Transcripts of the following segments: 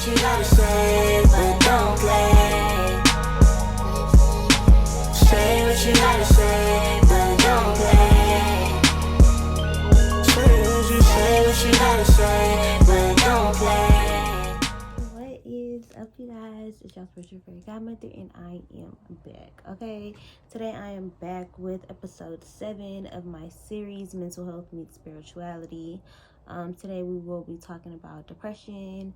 what you gotta say, but don't play. Say what you gotta say, but don't play. Say what you gotta say, but don't play. What is up, you guys? It's your spiritual fairy godmother, and I am back. Okay, today I am back with episode 7 of my series, Mental Health Meets Spirituality. Today we will be talking about depression,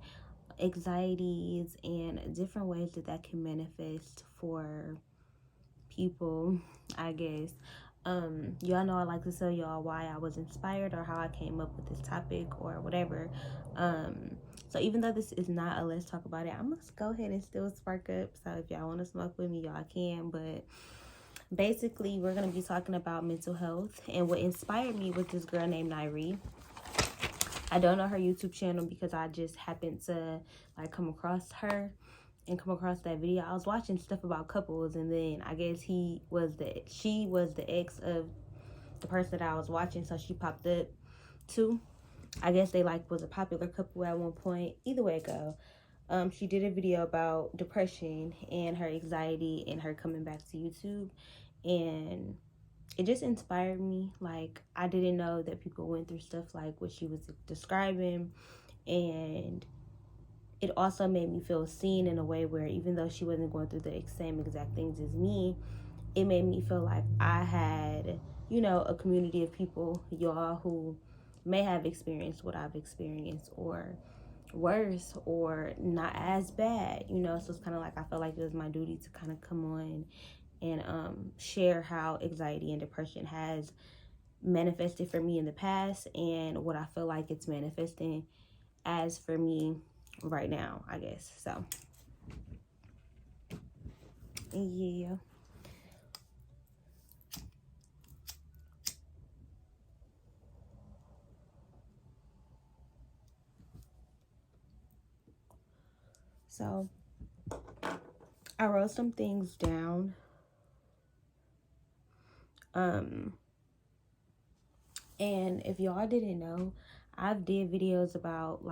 anxieties, and different ways that can manifest for people, I guess. Y'all know I like to tell y'all why I was inspired or how I came up with this topic or whatever. So even though this is not a let's talk about it, I'm gonna go ahead and still spark up. So if y'all want to smoke with me, y'all can. But basically, we're gonna be talking about mental health, and what inspired me was this girl named Nairi. I don't know her YouTube channel because I just happened to come across her and come across that video. I was watching stuff about couples, and then I guess she was the ex of the person that I was watching, so she popped up too. I guess they was a popular couple at one point. Either way it go. She did a video about depression and her anxiety and her coming back to YouTube, and it just inspired me. I didn't know that people went through stuff like what she was describing, and it also made me feel seen in a way where even though she wasn't going through the same exact things as me, it made me feel like I had, a community of people, y'all, who may have experienced what I've experienced or worse or not as bad, so it's kind of I felt like it was my duty to kind of come on and share how anxiety and depression has manifested for me in the past and what I feel like it's manifesting as for me right now, I guess. So yeah. So I wrote some things down. And if y'all didn't know, I've did videos about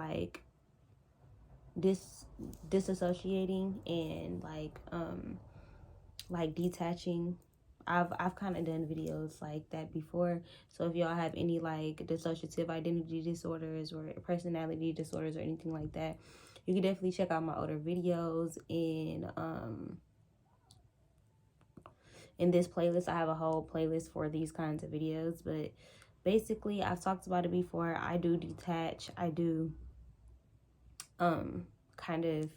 disassociating and detaching. I've kind of done videos like that before. So if y'all have any dissociative identity disorders or personality disorders or anything like that, you can definitely check out my older videos in this playlist. I have a whole playlist for these kinds of videos, but basically I've talked about it before. I do detach. I do kind of,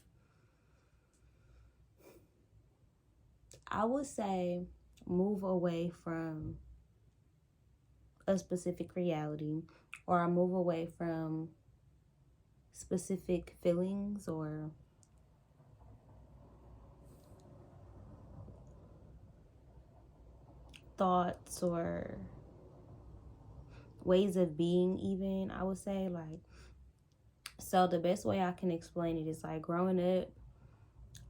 I would say, move away from a specific reality, or I move away from specific feelings or thoughts or ways of being, even, I would say. So the best way I can explain it is growing up,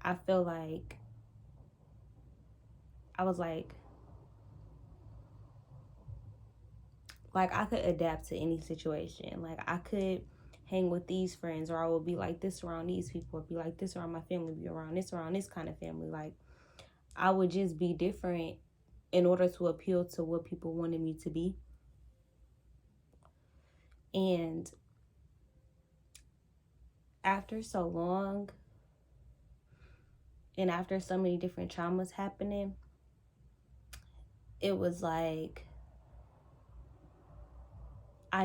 I feel like I was I could adapt to any situation. I could hang with these friends, or I would be like this around these people, or be like this around my family, be around this kind of family. I would just be different in order to appeal to what people wanted me to be. And after so long, and after so many different traumas happening, it was I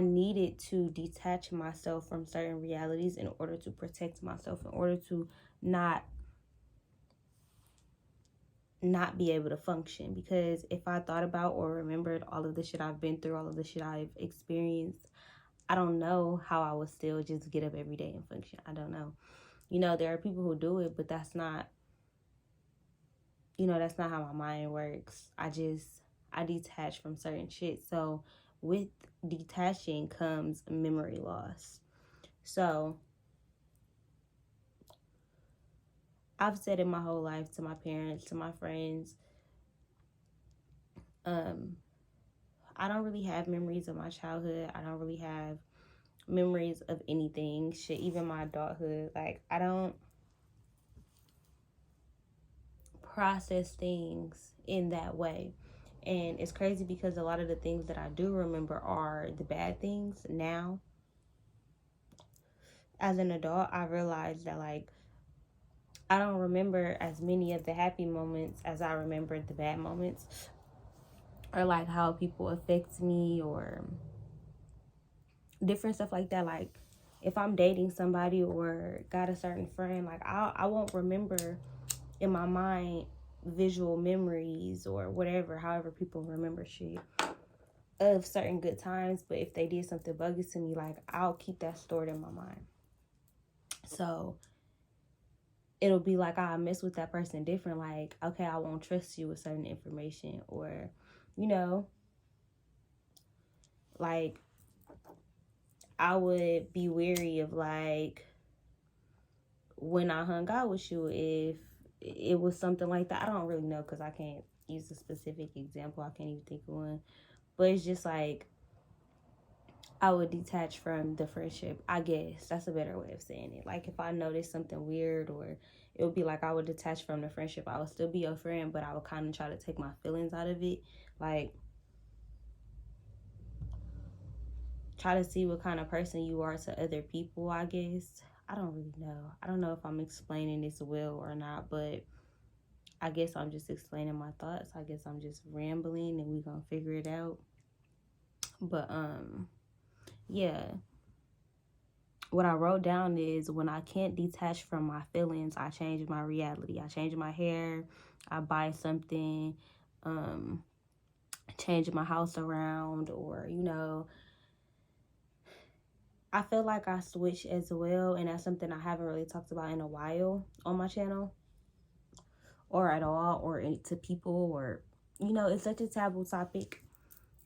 needed to detach myself from certain realities in order to protect myself, in order to not be able to function. Because if I thought about or remembered all of the shit I've been through, all of the shit I've experienced, I don't know how I would still just get up every day and function. I don't know. There are people who do it, but that's not how my mind works. I detach from certain shit. So with detaching comes memory loss. So I've said it my whole life to my parents, to my friends. I don't really have memories of my childhood. I don't really have memories of anything. Shit, even my adulthood. Like, I don't process things in that way. And it's crazy because a lot of the things that I do remember are the bad things now. As an adult, I realized that, like, I don't remember as many of the happy moments as I remember the bad moments, or like how people affect me, or different stuff like that. Like, if I'm dating somebody or got a certain friend, like, I won't remember in my mind visual memories or whatever, however people remember shit, of certain good times. But if they did something bogus to me, like, I'll keep that stored in my mind. So it'll be like, I mess with that person different. Like, okay, I won't trust you with certain information, or, you know, like, I would be wary of, like, when I hung out with you, if it was something like that. I don't really know, because I can't use a specific example. I can't even think of one. But it's just like, I would detach from the friendship. I guess that's a better way of saying it. Like, if I noticed something weird, or it would be like, I would detach from the friendship. I would still be your friend, but I would kind of try to take my feelings out of it. Like, try to see what kind of person you are to other people, I guess. I don't really know. I don't know if I'm explaining this well or not, but I guess I'm just explaining my thoughts. I guess I'm just rambling, and we're gonna figure it out. But yeah. What I wrote down is, when I can't detach from my feelings, I change my reality. I change my hair, I buy something, change my house around, or, you know, I feel like I switch as well, and that's something I haven't really talked about in a while on my channel, or at all, or to people, or, you know, it's such a taboo topic,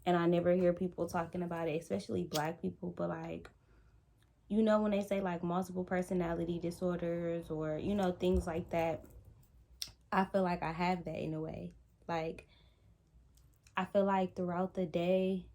and I never hear people talking about it, especially Black people. But, like, you know, when they say, like, multiple personality disorders, or, you know, things like that, I feel like I have that in a way. Like, I feel like throughout the day,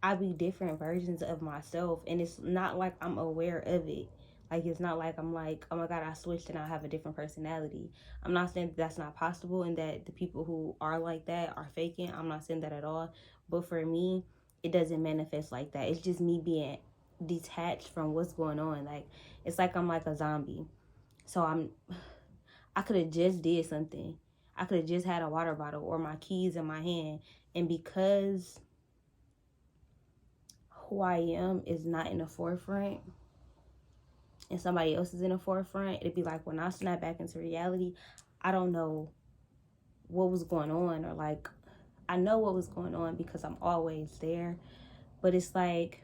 I be different versions of myself, and it's not like I'm aware of it. Like, it's not like I'm like, oh my God, I switched and I have a different personality. I'm not saying that that's not possible, and that the people who are like that are faking. I'm not saying that at all. But for me, it doesn't manifest like that. It's just me being detached from what's going on. Like, it's like I'm like a zombie. So I could have just did something. I could have just had a water bottle or my keys in my hand. And because who I am is not in the forefront, and somebody else is in the forefront, it'd be like, when I snap back into reality, I don't know what was going on. Or, like, I know what was going on because I'm always there. But it's like,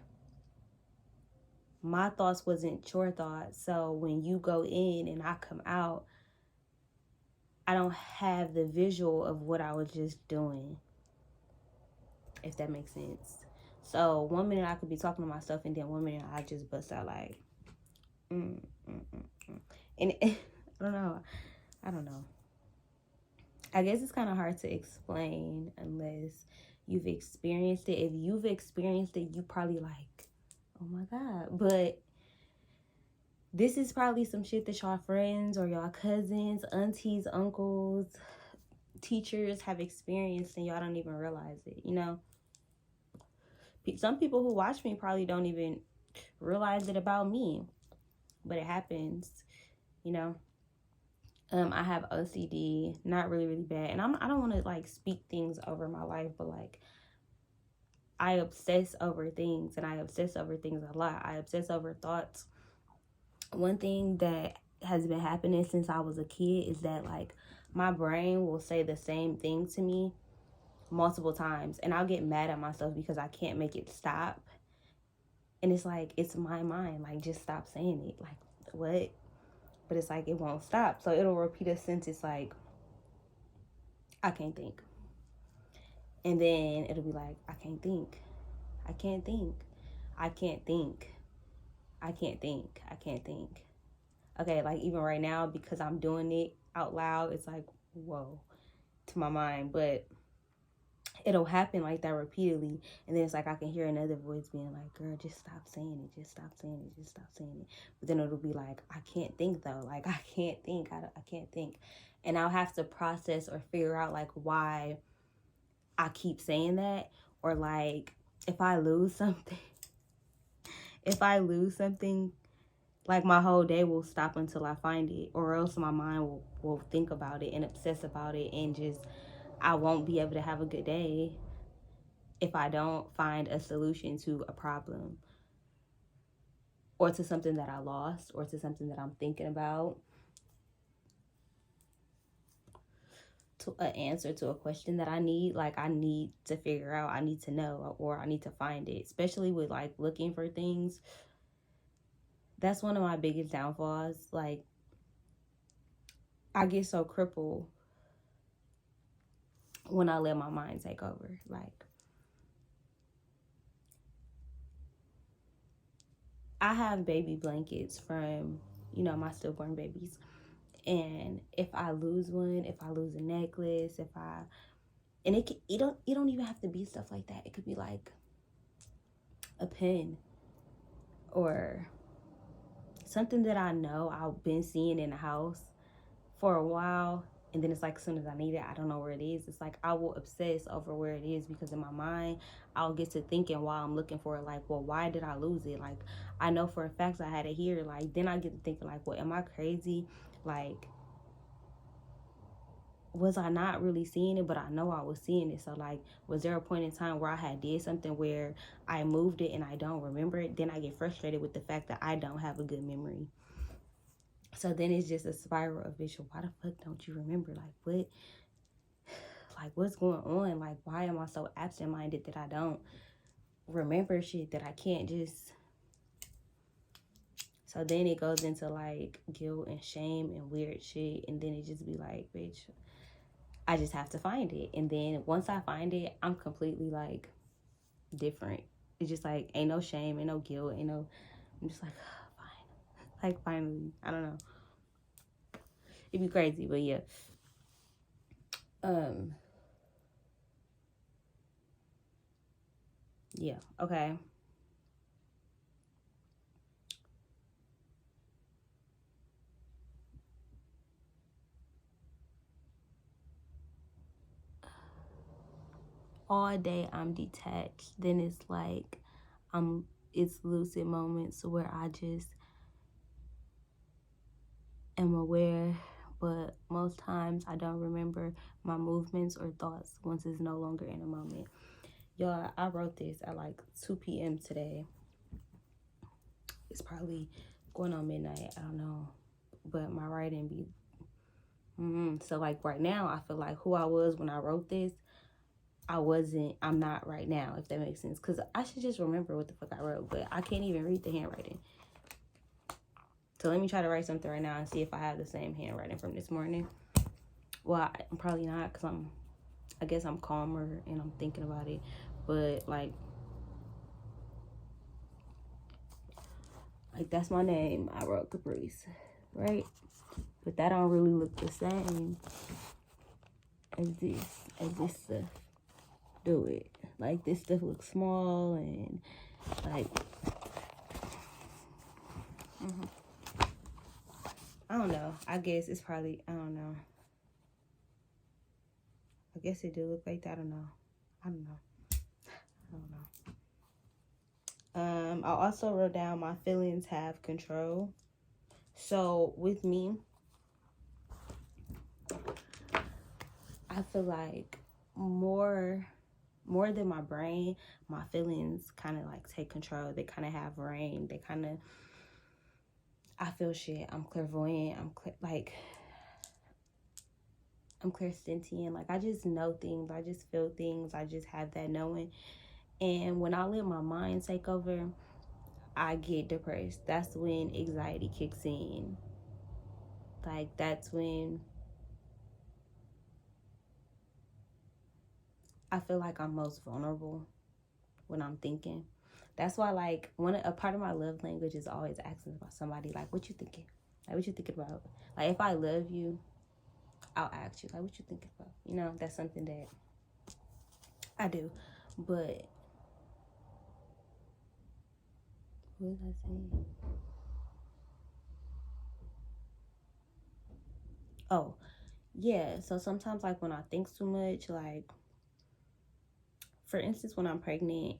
my thoughts wasn't your thoughts. So when you go in and I come out, I don't have the visual of what I was just doing, if that makes sense. So 1 minute I could be talking to myself, and then 1 minute I just bust out like, And I don't know. I guess it's kind of hard to explain unless you've experienced it. If you've experienced it, you probably like, oh my God. But this is probably some shit that y'all friends or y'all cousins, aunties, uncles, teachers have experienced, and y'all don't even realize it, you know? Some people who watch me probably don't even realize it about me, but it happens, you know? I have OCD, not really bad, and I don't want to like speak things over my life, but like, I obsess over things, and I obsess over things a lot. I obsess over thoughts. One thing that has been happening since I was a kid is that, like, my brain will say the same thing to me multiple times, and I'll get mad at myself because I can't make it stop. And it's like, it's my mind, like, just stop saying it. Like, what? But it's like, it won't stop. So it'll repeat a sentence like, I can't think. And then it'll be like, I can't think. I can't think. I can't think. I can't think. I can't think. Okay, like, even right now, because I'm doing it out loud, it's like, whoa, to my mind. But it'll happen like that repeatedly, and then it's like I can hear another voice being like, girl, just stop saying it, just stop saying it, just stop saying it. But then it'll be like, I can't think though, like I can't think, I can't think. And I'll have to process or figure out like why I keep saying that, or like if I lose something, like my whole day will stop until I find it, or else my mind will think about it and obsess about it, and just I won't be able to have a good day if I don't find a solution to a problem, or to something that I lost, or to something that I'm thinking about, to an answer to a question that I need. Like I need to figure out, I need to know, or I need to find it. Especially with like looking for things. That's one of my biggest downfalls. Like I get so crippled when I let my mind take over. Like I have baby blankets from, my stillborn babies. And if I lose one, if I lose a necklace, and it don't even have to be stuff like that. It could be like a pen or something that I know I've been seeing in the house for a while, and then it's like as soon as I need it, I don't know where it is. It's like I will obsess over where it is, because in my mind I'll get to thinking while I'm looking for it, like, well, why did I lose it? Like I know for a fact I had it here. Like then I get to thinking like, well, am I crazy? Like was I not really seeing it? But I know I was seeing it. So like, was there a point in time where I had did something where I moved it and I don't remember it? Then I get frustrated with the fact that I don't have a good memory. So then it's just a spiral of visual. Why the fuck don't you remember? Like what's going on? Like, why am I so absent-minded that I don't remember shit, that I can't just... So then it goes into like guilt and shame and weird shit. And then it just be like, bitch, I just have to find it. And then once I find it, I'm completely like different. It's just like, ain't no shame, ain't no guilt, I'm just like, oh, fine. Like finally, I don't know. It'd be crazy, but yeah. Yeah, okay. All day I'm detached. Then it's like it's lucid moments where I just am aware, but most times I don't remember my movements or thoughts once it's no longer in a moment. Y'all, I wrote this at like 2 p.m. today. It's probably going on midnight, I don't know, but my writing be so like right now I feel like who I was when I wrote this, I'm not right now, if that makes sense, because I should just remember what the fuck I wrote, but I can't even read the handwriting. So let me try to write something right now and see if I have the same handwriting from this morning. Well, I'm probably not, because I guess I'm calmer and I'm thinking about it, but like that's my name. I wrote Caprice, right? But that don't really look the same as this stuff. Do it. Like this stuff looks small and like I don't know. I guess it's probably, I don't know. I guess it do look like that. I don't know. I also wrote down my feelings have control. So with me, I feel like more than my brain, my feelings kind of like take control. They kind of have reign. They kind of, I feel shit. I'm clairvoyant. I'm clairsentient. Like I just know things. I just feel things. I just have that knowing. And when I let my mind take over, I get depressed. That's when anxiety kicks in. Like that's when I feel like I'm most vulnerable, when I'm thinking. That's why like a part of my love language is always asking about somebody, like, what you thinking? Like what you thinking about? Like if I love you, I'll ask you, like, what you thinking about? That's something that I do. But what was I saying? Oh, yeah. So sometimes, like, when I think too much, like, for instance, when I'm pregnant,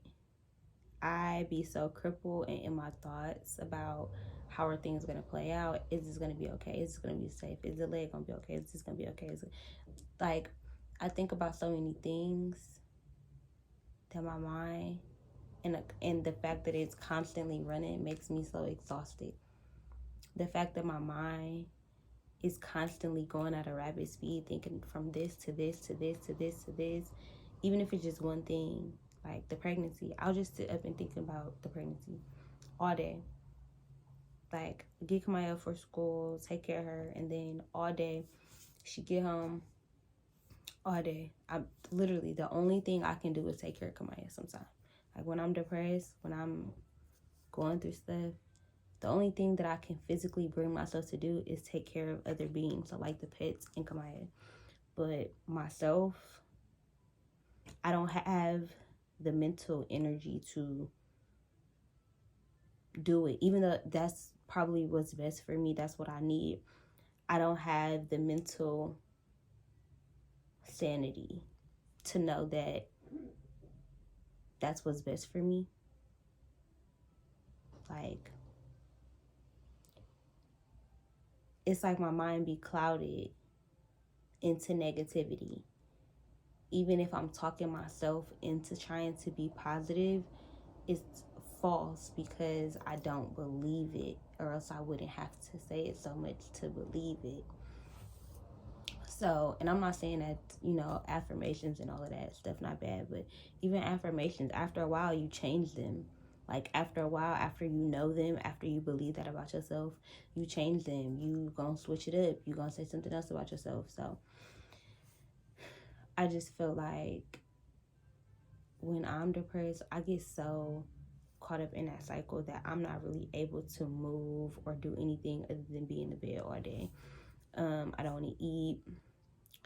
I be so crippled and in my thoughts about how are things gonna play out. Is this gonna be okay? Is this gonna be safe? Is the leg gonna be okay? Is this gonna be okay? Like, I think about so many things that my mind and the fact that it's constantly running makes me so exhausted. The fact that my mind is constantly going at a rapid speed, thinking from this to this to this to this to this, even if it's just one thing, like the pregnancy, I'll just sit up and think about the pregnancy all day. Like, get Kamaya for school, take care of her, and then all day she get home. All day, I'm literally, the only thing I can do is take care of Kamaya sometimes. Like, when I'm depressed, when I'm going through stuff, the only thing that I can physically bring myself to do is take care of other beings, so like the pets and Kamaya. But myself, I don't have the mental energy to do it, even though that's probably what's best for me. That's what I need. I don't have the mental sanity to know that that's what's best for me. Like, it's like my mind be clouded into negativity. Even if I'm talking myself into trying to be positive, it's false because I don't believe it, or else I wouldn't have to say it so much to believe it. So, and I'm not saying that, affirmations and all of that stuff not bad, but even affirmations, after a while you change them. Like, after a while, after you know them, after you believe that about yourself, you change them. You gonna switch it up. You gonna say something else about yourself. So I just feel like when I'm depressed, I get so caught up in that cycle that I'm not really able to move or do anything other than be in the bed all day. I don't want to eat,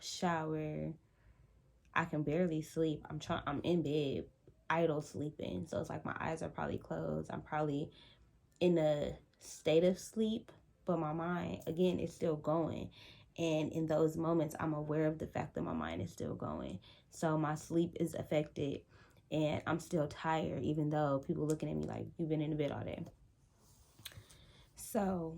shower. I can barely sleep. I'm in bed, idle sleeping. So it's like my eyes are probably closed. I'm probably in a state of sleep, but my mind, again, is still going. And in those moments, I'm aware of the fact that my mind is still going. So my sleep is affected and I'm still tired, even though people looking at me like, you've been in the bed all day. So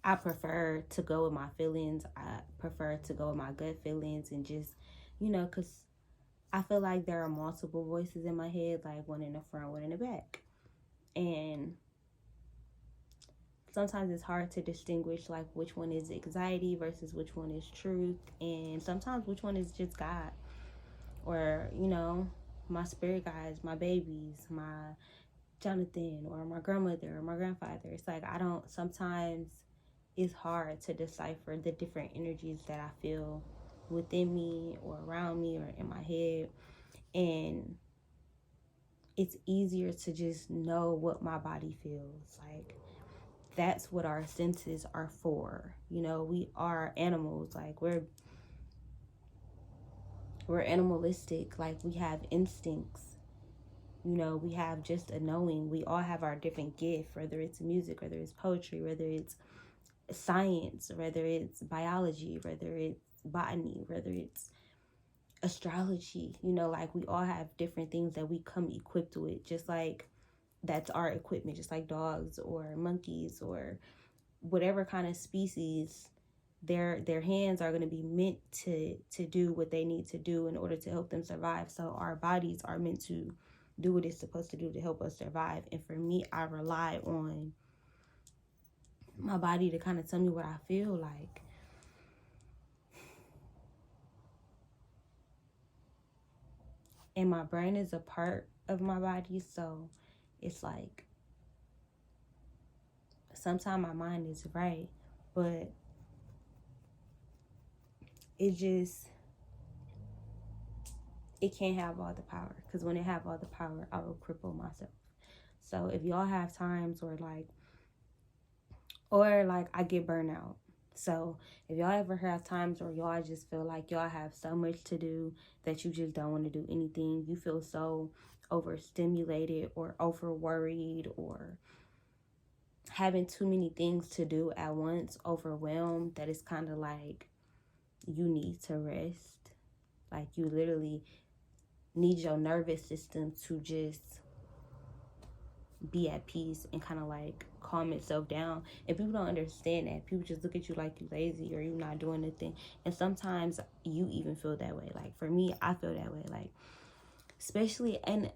I prefer to go with my feelings. I prefer to go with my gut feelings and just, because I feel like there are multiple voices in my head, like one in the front, one in the back. And sometimes it's hard to distinguish, like, which one is anxiety versus which one is truth. And sometimes which one is just God. Or, my spirit guides, my babies, my Jonathan, or my grandmother, or my grandfather. It's like, sometimes it's hard to decipher the different energies that I feel within me or around me or in my head. And it's easier to just know what my body feels like. That's what our senses are for. We are animals. Like, we're animalistic. Like, we have instincts. We have just a knowing. We all have our different gift, whether it's music, whether it's poetry, whether it's science, whether it's biology, whether it's botany, whether it's astrology. Like, we all have different things that we come equipped with, just like that's our equipment, just like dogs or monkeys or whatever kind of species. Their hands are going to be meant to do what they need to do in order to help them survive. So our bodies are meant to do what it's supposed to do to help us survive. And for me, I rely on my body to kind of tell me what I feel like. And my brain is a part of my body, so it's like sometimes my mind is right, but it can't have all the power, because when it have all the power, I will cripple myself. So if y'all have times or like I get burnout. So if y'all ever have times where y'all just feel like y'all have so much to do that you just don't want to do anything, you feel so overstimulated or over worried or having too many things to do at once, overwhelmed, that it's kind of like you need to rest. Like you literally need your nervous system to just be at peace and kind of like calm itself down. And people don't understand that. People just look at you like you lazy or you not doing anything. And sometimes you even feel that way. Like for me, I feel that way. Like especially, and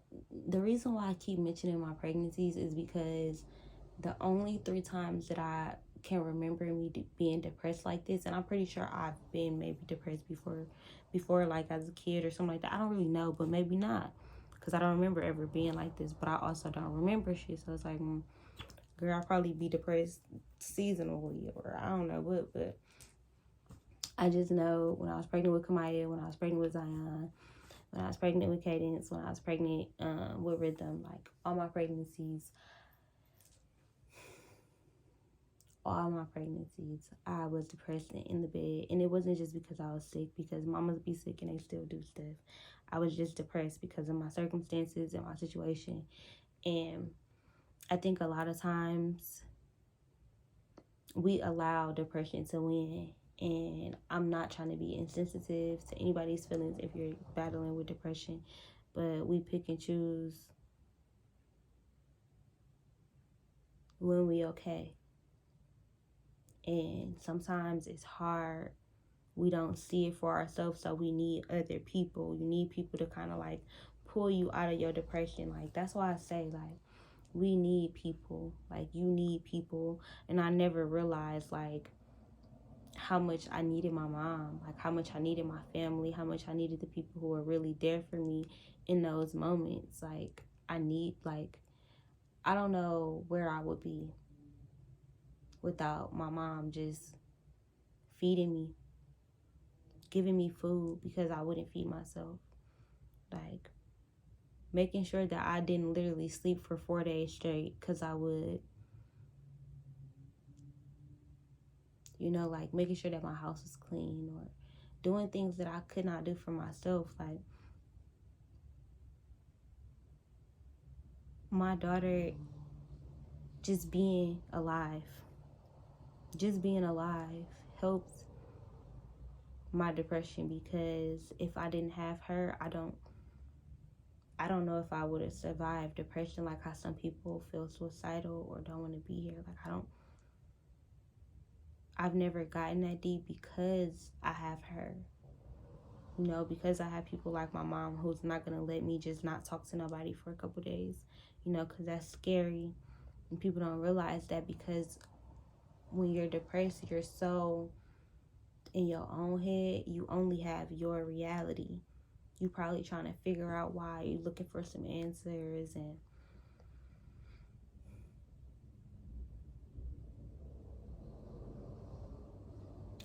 the reason why I keep mentioning my pregnancies is because the only 3 times that I can remember me being depressed like this, and I'm pretty sure I've been maybe depressed before like as a kid or something like that. I don't really know, but maybe not, because I don't remember ever being like this. But I also don't remember shit, so it's like, girl, I'll probably be depressed seasonally, or I don't know what. But I just know when I was pregnant with Kamaya, when I was pregnant with Zion, when I was pregnant with Cadence, when I was pregnant with Rhythm, like all my pregnancies, I was depressed and in the bed. And it wasn't just because I was sick, because mamas be sick and they still do stuff. I was just depressed because of my circumstances and my situation. And I think a lot of times we allow depression to win. And I'm not trying to be insensitive to anybody's feelings if you're battling with depression, but we pick and choose when we okay. And sometimes it's hard. We don't see it for ourselves, so we need other people. You need people to kind of like pull you out of your depression. Like that's why I say, like, we need people. Like you need people. And I never realized like how much I needed my mom, like how much I needed my family, how much I needed the people who were really there for me in those moments. Like I don't know where I would be without my mom just feeding me, giving me food because I wouldn't feed myself. Like making sure that I didn't literally sleep for 4 days straight because I would. Like making sure that my house was clean or doing things that I could not do for myself. Like my daughter just being alive helps my depression, because if I didn't have her, I don't know if I would have survived depression. Like how some people feel suicidal or don't want to be here. Like I've never gotten that deep because I have her. Because I have people like my mom who's not going to let me just not talk to nobody for a couple days, because that's scary. And people don't realize that, because when you're depressed, you're so in your own head, you only have your reality. You probably trying to figure out why, you're looking for some answers, and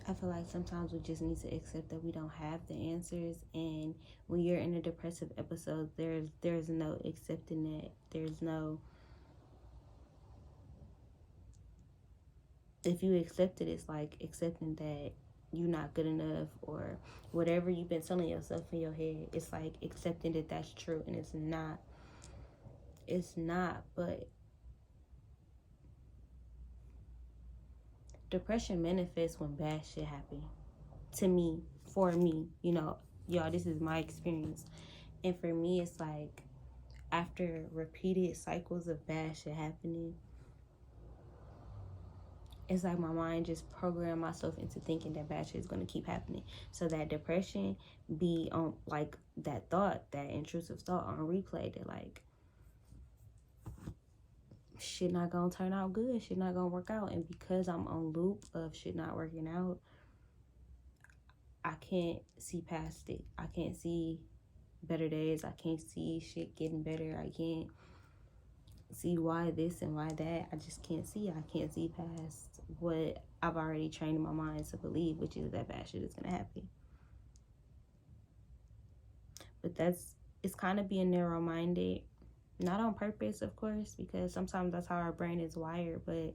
I feel like sometimes we just need to accept that we don't have the answers. And when you're in a depressive episode, there's no accepting that. There's no, if you accept it, it's like accepting that you're not good enough, or whatever you've been telling yourself in your head. It's like accepting that that's true, and it's not. But depression manifests when bad shit happen. To me, for me, y'all, this is my experience. And for me, it's like after repeated cycles of bad shit happening, it's like my mind just programmed myself into thinking that bad shit is going to keep happening. So that depression be on like that thought, that intrusive thought on replay, that like shit not gonna turn out good, shit not gonna work out. And because I'm on loop of shit not working out, I can't see past it. I can't see better days. I can't see shit getting better. I can't see why this and why that. I just can't see. I can't see past what I've already trained my mind to believe, which is that bad shit is gonna happen. But it's kind of being narrow-minded, not on purpose, of course, because sometimes that's how our brain is wired, but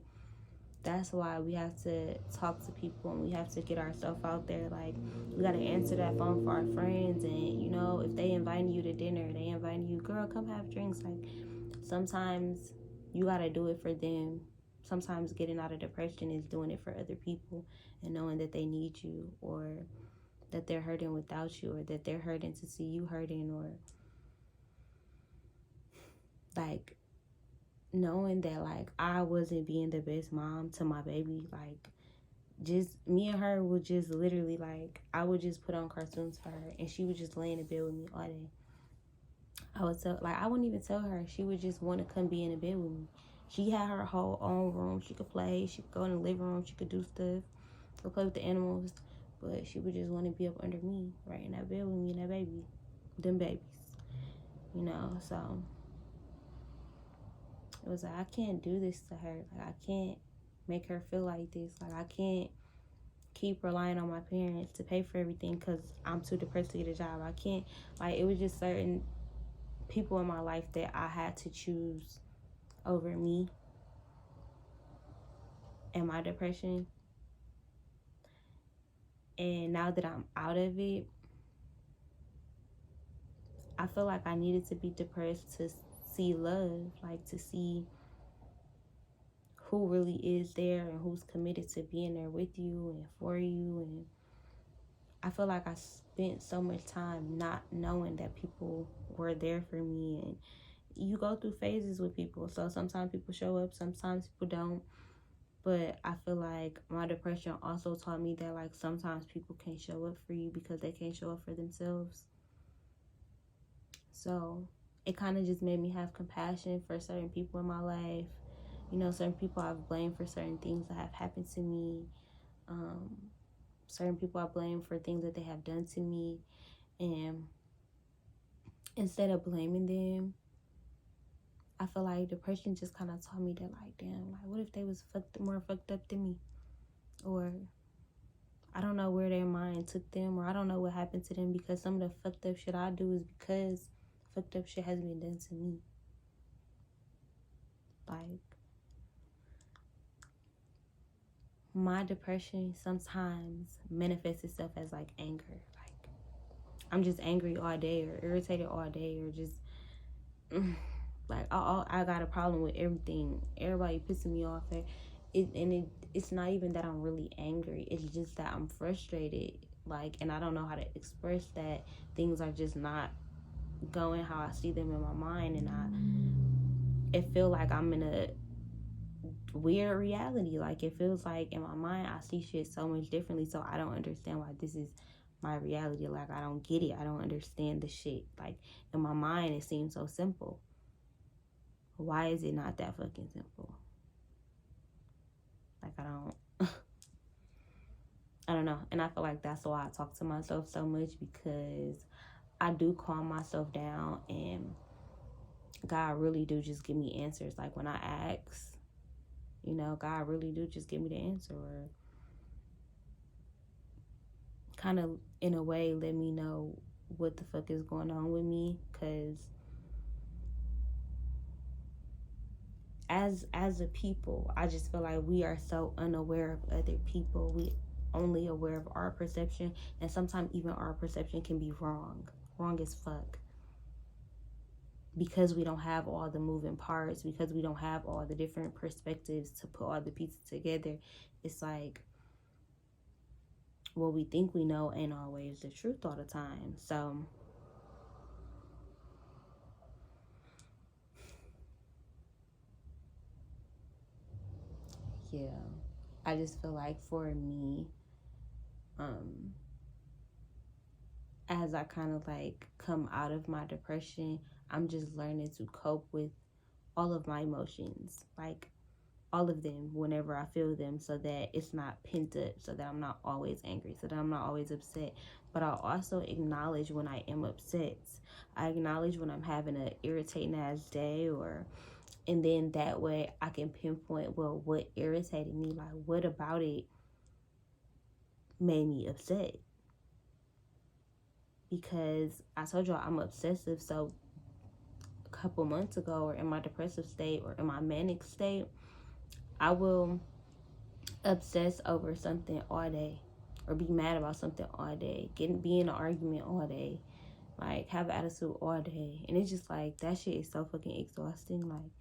that's why we have to talk to people and we have to get ourselves out there. Like, we got to answer that phone for our friends. And, you know, if they inviting you to dinner, they inviting you, girl, come have drinks. Like, sometimes you got to do it for them. Sometimes getting out of depression is doing it for other people and knowing that they need you, or that they're hurting without you, or that they're hurting to see you hurting, or like knowing that like I wasn't being the best mom to my baby. Like, just me and her would just literally, like, I would just put on cartoons for her and she would just lay in the bed with me all day. I wouldn't even tell her. She would just want to come be in the bed with me. She had her whole own room. She could play. She could go in the living room. She could do stuff. Go play with the animals. But she would just want to be up under me, right in that bed with me and that baby. Them babies. You know, so it was like, I can't do this to her. Like, I can't make her feel like this. Like, I can't keep relying on my parents to pay for everything because I'm too depressed to get a job. I can't, like, it was just certain people in my life that I had to choose over me and my depression. And now that I'm out of it, I feel like I needed to be depressed to see love, like to see who really is there and who's committed to being there with you and for you. And I feel like I spent so much time not knowing that people were there for me. And you go through phases with people, so sometimes people show up, sometimes people don't. But I feel like my depression also taught me that, like, sometimes people can't show up for you because they can't show up for themselves. So it kind of just made me have compassion for certain people in my life. You know, certain people I've blamed for certain things that have happened to me. Certain people I blame for things that they have done to me. And instead of blaming them, I feel like depression just kind of taught me that, like, damn, like, what if they was more fucked up than me? Or I don't know where their mind took them, or I don't know what happened to them, because some of the fucked up shit I do is because fucked up shit has been done to me. Like, my depression sometimes manifests itself as, like, anger. Like, I'm just angry all day, or irritated all day, or just like, I got a problem with everything. Everybody pissing me off. It's not even that I'm really angry. It's just that I'm frustrated. Like, and I don't know how to express that. Things are just not going how I see them in my mind, and it feel like I'm in a weird reality. Like, it feels like in my mind I see shit so much differently, so I don't understand why this is my reality. Like, I don't get it. I don't understand the shit. Like, in my mind it seems so simple. Why is it not that fucking simple? Like, I don't know. And I feel like that's why I talk to myself so much, because I do calm myself down, and God really do just give me answers. Like, when I ask, you know, God really do just give me the answer, or kind of in a way let me know what the fuck is going on with me. Because as a people, I just feel like we are so unaware of other people. We only aware of our perception, and sometimes even our perception can be wrong as fuck, because we don't have all the moving parts, because we don't have all the different perspectives to put all the pieces together. It's like, what we think we know ain't always the truth all the time. So yeah, I just feel like for me, as I kind of like come out of my depression, I'm just learning to cope with all of my emotions, like all of them whenever I feel them, so that it's not pent up, so that I'm not always angry, so that I'm not always upset. But I also acknowledge when I am upset. I acknowledge when I'm having an irritating ass day, and then that way I can pinpoint, well, what irritated me, like what about it made me upset. Because I told y'all I'm obsessive, so a couple months ago, or in my depressive state or in my manic state, I will obsess over something all day, or be mad about something all day, be in an argument all day, like have attitude all day. And it's just like, that shit is so fucking exhausting. Like,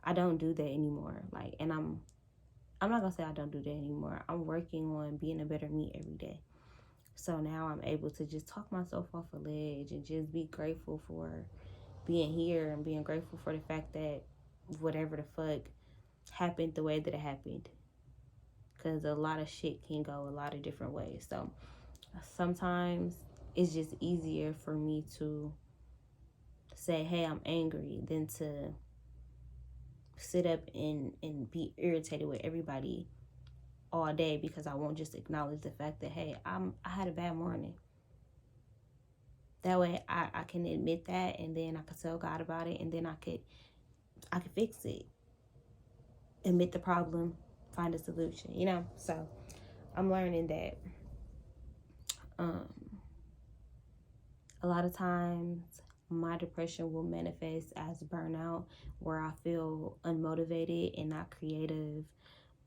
I don't do that anymore. Like, and I'm not gonna say I don't do that anymore. I'm working on being a better me every day. So now I'm able to just talk myself off a ledge and just be grateful for being here, and being grateful for the fact that whatever the fuck happened the way that it happened. Because a lot of shit can go a lot of different ways. So sometimes it's just easier for me to say, hey, I'm angry, than to sit up and be irritated with everybody all day, because I won't just acknowledge the fact that, hey, I had a bad morning. That way I can admit that, and then I could tell God about it, and then I could fix it. Admit the problem, find a solution, you know? So I'm learning that a lot of times my depression will manifest as burnout, where I feel unmotivated and not creative,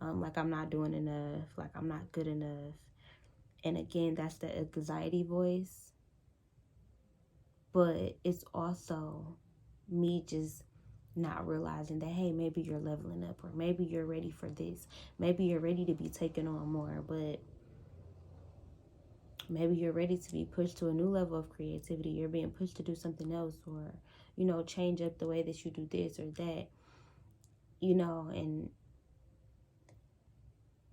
like I'm not doing enough, like I'm not good enough. And again, that's the anxiety voice. But it's also me just not realizing that, hey, maybe you're leveling up, or maybe you're ready for this. Maybe you're ready to be taken on more, but maybe you're ready to be pushed to a new level of creativity. You're being pushed to do something else, or, you know, change up the way that you do this or that, you know. And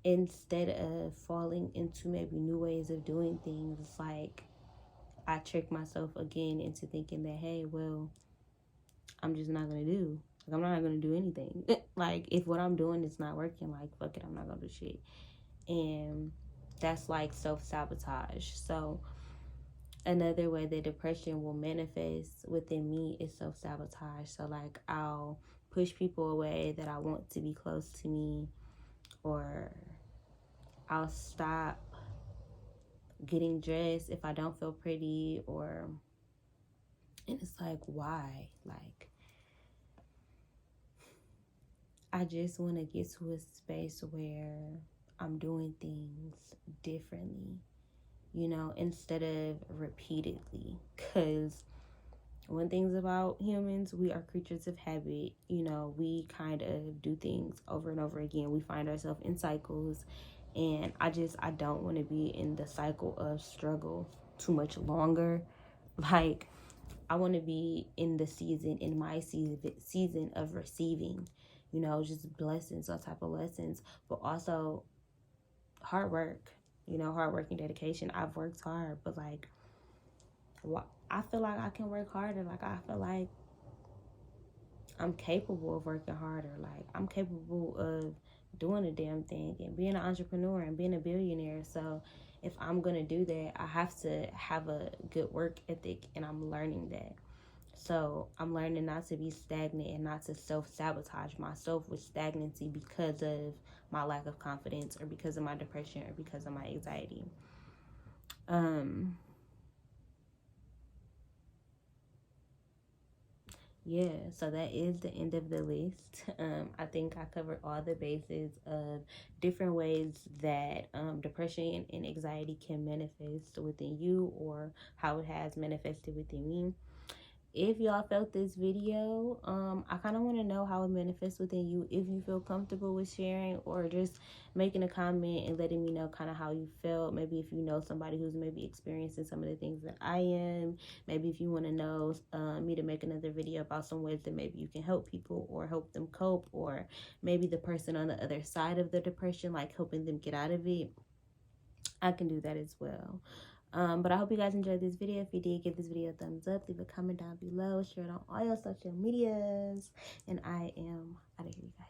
instead of falling into maybe new ways of doing things, it's like I trick myself again into thinking that, hey, well, I'm just not going to do. Like, I'm not going to do anything. Like, if what I'm doing is not working, like, fuck it, I'm not going to do shit. And that's like self-sabotage. So another way that depression will manifest within me is self-sabotage. So, like, I'll push people away that I want to be close to me, or I'll stop getting dressed if I don't feel pretty, and it's like, why? Like, I just want to get to a space where I'm doing things differently, you know, instead of repeatedly. Because one thing's about humans, we are creatures of habit. You know, we kind of do things over and over again. We find ourselves in cycles, and I don't want to be in the cycle of struggle too much longer. Like, I want to be in my season of receiving, you know, just blessings, all type of lessons, but also hard work, you know, hard work and dedication. I've worked hard, but like, I feel like I can work harder. Like, I feel like I'm capable of working harder. Like, I'm capable of doing a damn thing and being an entrepreneur and being a billionaire. So if I'm going to do that, I have to have a good work ethic, and I'm learning that. So I'm learning not to be stagnant and not to self-sabotage myself with stagnancy because of my lack of confidence, or because of my depression, or because of my anxiety. Yeah, so that is the end of the list. I think I covered all the bases of different ways that depression and anxiety can manifest within you, or how it has manifested within me. If y'all felt this video, I kind of want to know how it manifests within you. If you feel comfortable with sharing, or just making a comment and letting me know kind of how you felt. Maybe if you know somebody who's maybe experiencing some of the things that I am. Maybe if you want to know me to make another video about some ways that maybe you can help people, or help them cope, or maybe the person on the other side of the depression, like helping them get out of it, I can do that as well. But I hope you guys enjoyed this video. If you did, give this video a thumbs up, leave a comment down below, share it on all your social medias, and I am out of here, you guys.